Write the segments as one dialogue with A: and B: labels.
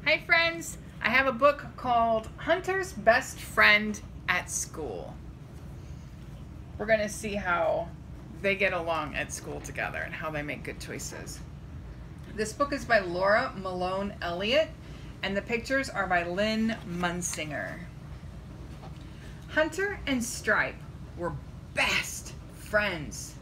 A: Hi friends, I have a book called Hunter's Best Friend at School. We're going to see how they get along at school together and how they make good choices. This book is by Laura Malone Elliott and the pictures are by Lynn Munsinger. Hunter and Stripe were best friends.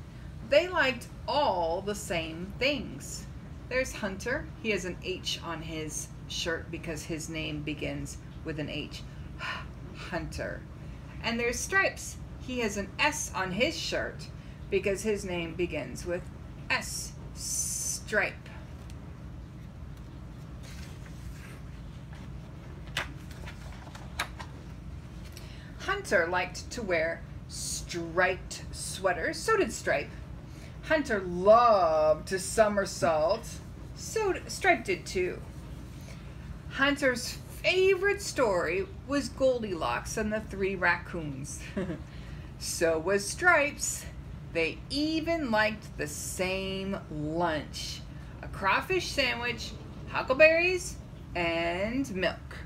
A: They liked all the same things. There's Hunter. He has an H on his shirt because his name begins with an H. Hunter. And there's Stripes. He has an S on his shirt because his name begins with S. Stripe. Hunter liked to wear striped sweaters. So did Stripe. Hunter loved to somersault. So Stripe did too. Hunter's favorite story was Goldilocks and the Three Raccoons. So was Stripe's. They even liked the same lunch. A crawfish sandwich, huckleberries, and milk.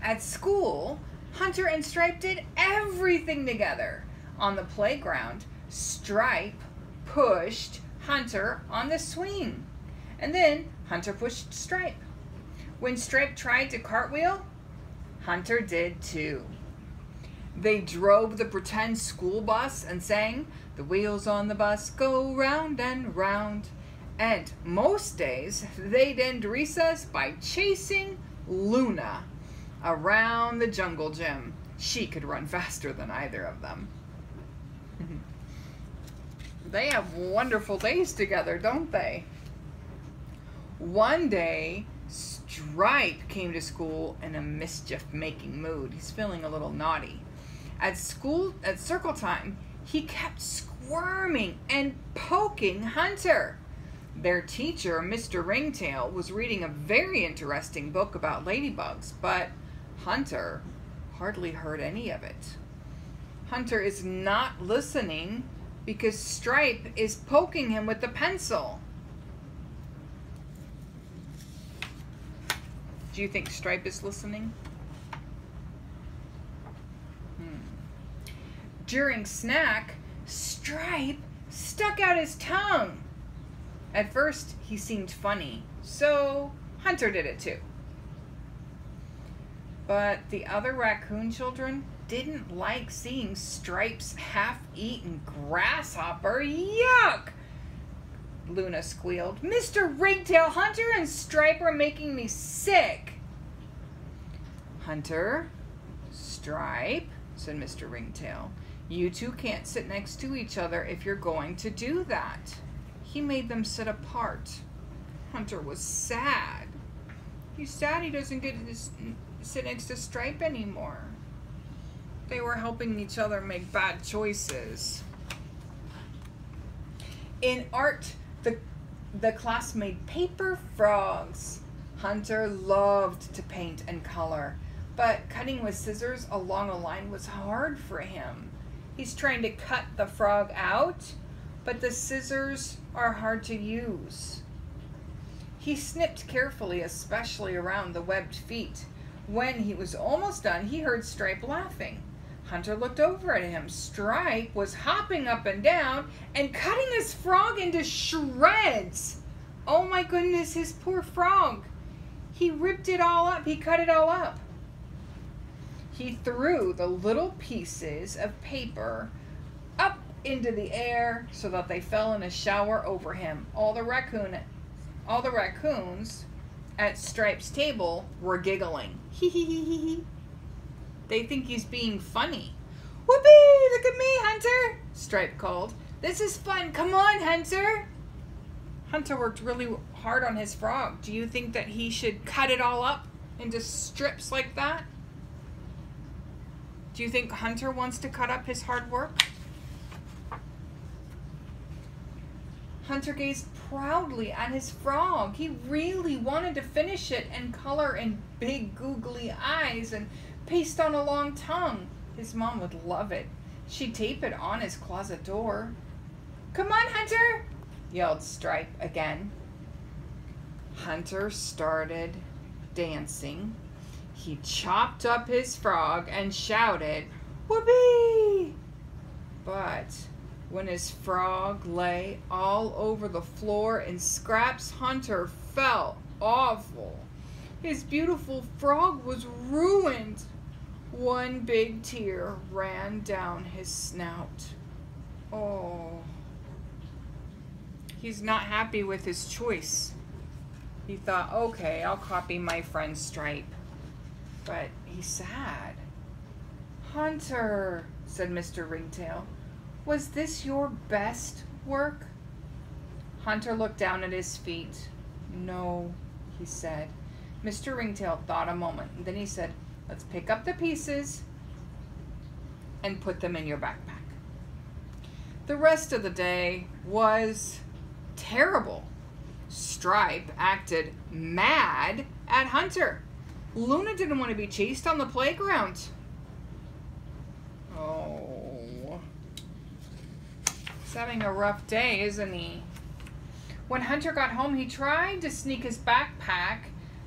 A: At school, Hunter and Stripe did everything together. On the playground, Stripe pushed Hunter on the swing. And then Hunter pushed Stripe. When Stripe tried to cartwheel, Hunter did too. They drove the pretend school bus and sang, "The wheels on the bus go round and round." And most days, they'd end recess by chasing Luna around the jungle gym. She could run faster than either of them. They have wonderful days together, don't they? One day, Stripe came to school in a mischief-making mood. He's feeling a little naughty. At school, at circle time, he kept squirming and poking Hunter. Their teacher, Mr. Ringtail, was reading a very interesting book about ladybugs, but Hunter hardly heard any of it. Hunter is not listening because Stripe is poking him with the pencil. Do you think Stripe is listening? During snack, Stripe stuck out his tongue. At first, he seemed funny, so Hunter did it too. But the other raccoon children didn't like seeing Stripe's half-eaten grasshopper. Yuck! Luna squealed. "Mr. Ringtail, Hunter and Stripe are making me sick." "Hunter, Stripe," said Mr. Ringtail, "you two can't sit next to each other if you're going to do that." He made them sit apart. Hunter was sad. He's sad he doesn't get to sit next to Stripe anymore. They were helping each other make bad choices. In art, the class made paper frogs. Hunter loved to paint and color, but cutting with scissors along a line was hard for him. He's trying to cut the frog out, but the scissors are hard to use. He snipped carefully, especially around the webbed feet. When he was almost done, he heard Stripe laughing. Hunter looked over at him. Stripe was hopping up and down and cutting his frog into shreds. Oh my goodness, his poor frog. He ripped it all up. He cut it all up. He threw the little pieces of paper up into the air so that they fell in a shower over him. All the raccoons at Stripe's table were giggling. Hee hee hee hee hee. They think he's being funny. "Whoopee! Look at me, Hunter!" Stripe called. "This is fun. Come on, Hunter!" Hunter worked really hard on his frog. Do you think that he should cut it all up into strips like that? Do you think Hunter wants to cut up his hard work? Hunter gazed proudly at his frog. He really wanted to finish it and color in big googly eyes and paste on a long tongue. His mom would love it. She'd tape it on his closet door. "Come on, Hunter!" yelled Stripe again. Hunter started dancing. He chopped up his frog and shouted, "Whoopee!" But when his frog lay all over the floor in scraps, Hunter felt awful. His beautiful frog was ruined. One big tear ran down his snout. Oh. He's not happy with his choice. He thought, okay, I'll copy my friend Stripe. But he's sad. "Hunter," said Mr. Ringtail, "was this your best work?" Hunter looked down at his feet. "No," he said. Mr. Ringtail thought a moment, and then he said, "Let's pick up the pieces and put them in your backpack." The rest of the day was terrible. Stripe acted mad at Hunter. Luna didn't want to be chased on the playground. Oh. He's having a rough day, isn't he? When Hunter got home, he tried to sneak his backpack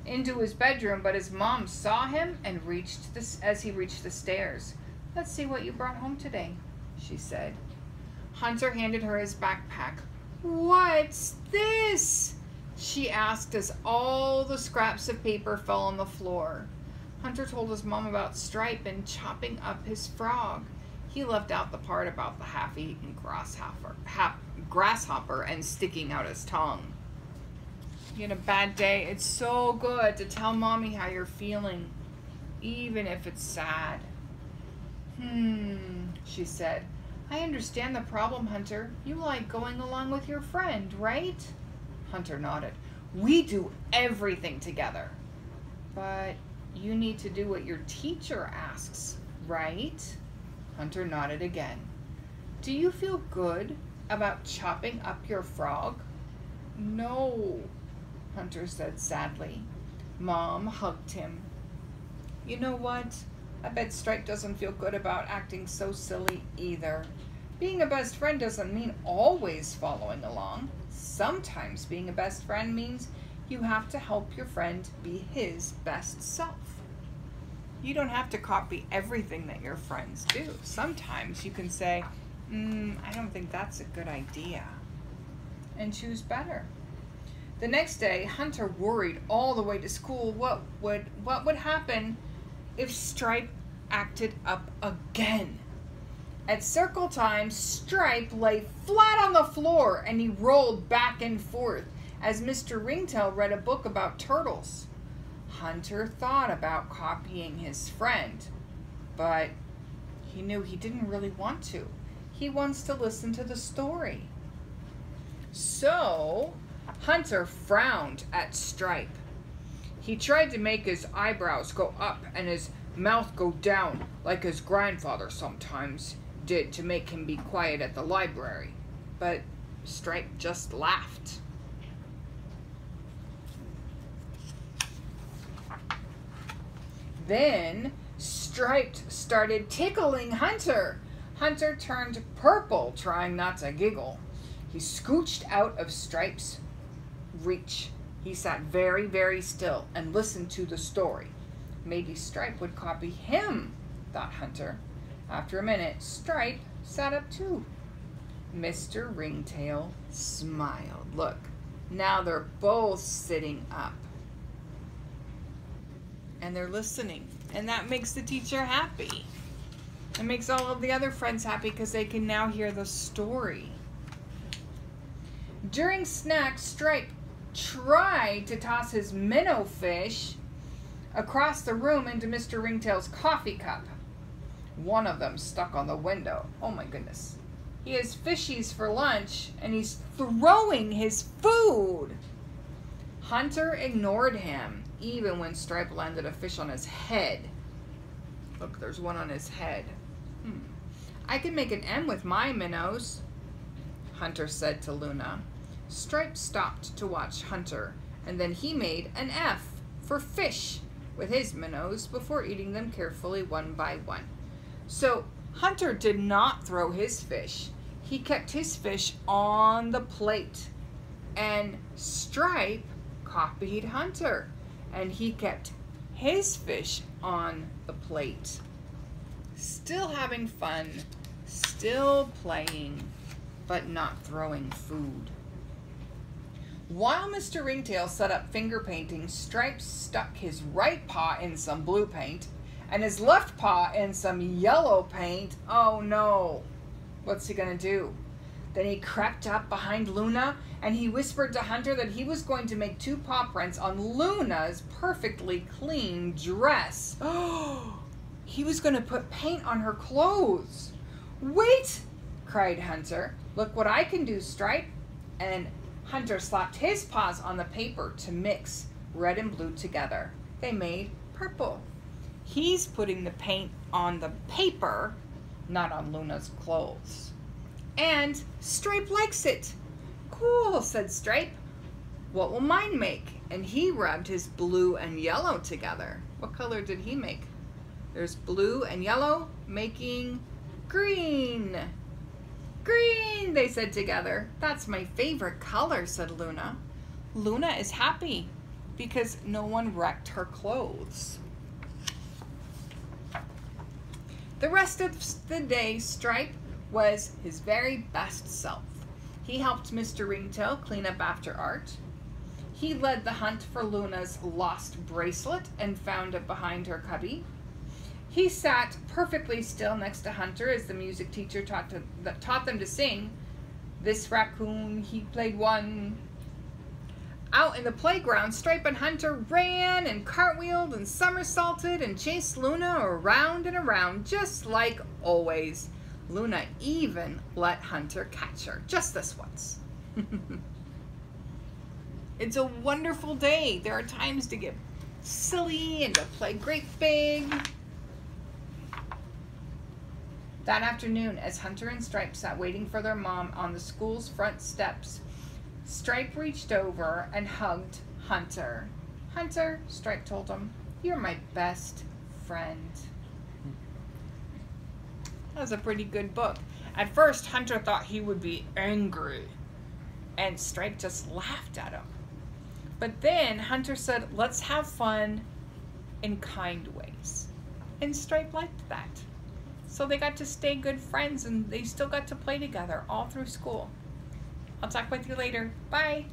A: into his bedroom, but his mom saw him and as he reached the stairs. "Let's see what you brought home today," she said. Hunter handed her his backpack. "What's this?" she asked as all the scraps of paper fell on the floor. Hunter told his mom about Stripe and chopping up his frog. He left out the part about the half-eaten grasshopper and sticking out his tongue. You had a bad day. It's so good to tell Mommy how you're feeling, even if it's sad. She said. "I understand the problem, Hunter. You like going along with your friend, right?" Hunter nodded. "We do everything together. But you need to do what your teacher asks, right?" Hunter nodded again. "Do you feel good about chopping up your frog?" "No," Hunter said sadly. Mom hugged him. "You know what? I bet Stripe doesn't feel good about acting so silly either. Being a best friend doesn't mean always following along. Sometimes being a best friend means you have to help your friend be his best self. You don't have to copy everything that your friends do. Sometimes you can say, I don't think that's a good idea," and choose better. The next day, Hunter worried all the way to school what would happen if Stripe acted up again. At circle time, Stripe lay flat on the floor and he rolled back and forth as Mr. Ringtail read a book about turtles. Hunter thought about copying his friend, but he knew he didn't really want to. He wants to listen to the story. So, Hunter frowned at Stripe. He tried to make his eyebrows go up and his mouth go down like his grandfather sometimes did to make him be quiet at the library. But Stripe just laughed. Then Stripe started tickling Hunter. Hunter turned purple, trying not to giggle. He scooched out of Stripe's reach. He sat very, very still and listened to the story. Maybe Stripe would copy him, thought Hunter. After a minute, Stripe sat up too. Mr. Ringtail smiled. Look, now they're both sitting up. And they're listening. And that makes the teacher happy. It makes all of the other friends happy because they can now hear the story. During snack, Stripe tried to toss his minnow fish across the room into Mr. Ringtail's coffee cup. One of them stuck on the window. Oh my goodness. He has fishies for lunch and he's throwing his food. Hunter ignored him, even when Stripe landed a fish on his head. Look, there's one on his head. I can make an M with my minnows, Hunter said to Luna. Stripe stopped to watch Hunter, and then he made an F for fish with his minnows before eating them carefully one by one. So Hunter did not throw his fish. He kept his fish on the plate, and Stripe copied Hunter, and he kept his fish on the plate. Still having fun, still playing, but not throwing food. While Mr. Ringtail set up finger painting, Stripes stuck his right paw in some blue paint and his left paw in some yellow paint. Oh no, what's he gonna do? Then he crept up behind Luna and he whispered to Hunter that he was going to make 2 paw prints on Luna's perfectly clean dress. Oh, he was going to put paint on her clothes. Wait, cried Hunter. Look what I can do, Stripe. And Hunter slapped his paws on the paper to mix red and blue together. They made purple. He's putting the paint on the paper, not on Luna's clothes. And Stripe likes it. Cool, said Stripe. What will mine make? And he rubbed his blue and yellow together. What color did he make? There's blue and yellow making green. Green, they said together. That's my favorite color, said Luna. Luna is happy because no one wrecked her clothes. The rest of the day, Stripe was his very best self. He helped Mr. Ringtail clean up after Art. He led the hunt for Luna's lost bracelet and found it behind her cubby. He sat perfectly still next to Hunter as the music teacher taught them to sing, "This raccoon, he played one." Out in the playground, Stripe and Hunter ran and cartwheeled and somersaulted and chased Luna around and around, just like always. Luna even let Hunter catch her, just this once. It's a wonderful day. There are times to get silly and to play great big. That afternoon, as Hunter and Stripe sat waiting for their mom on the school's front steps, Stripe reached over and hugged Hunter. "Hunter," Stripe told him, "you're my best friend." That was a pretty good book. At first, Hunter thought he would be angry, and Stripe just laughed at him. But then Hunter said, "Let's have fun in kind ways." And Stripe liked that. So they got to stay good friends, and they still got to play together all through school. I'll talk with you later. Bye.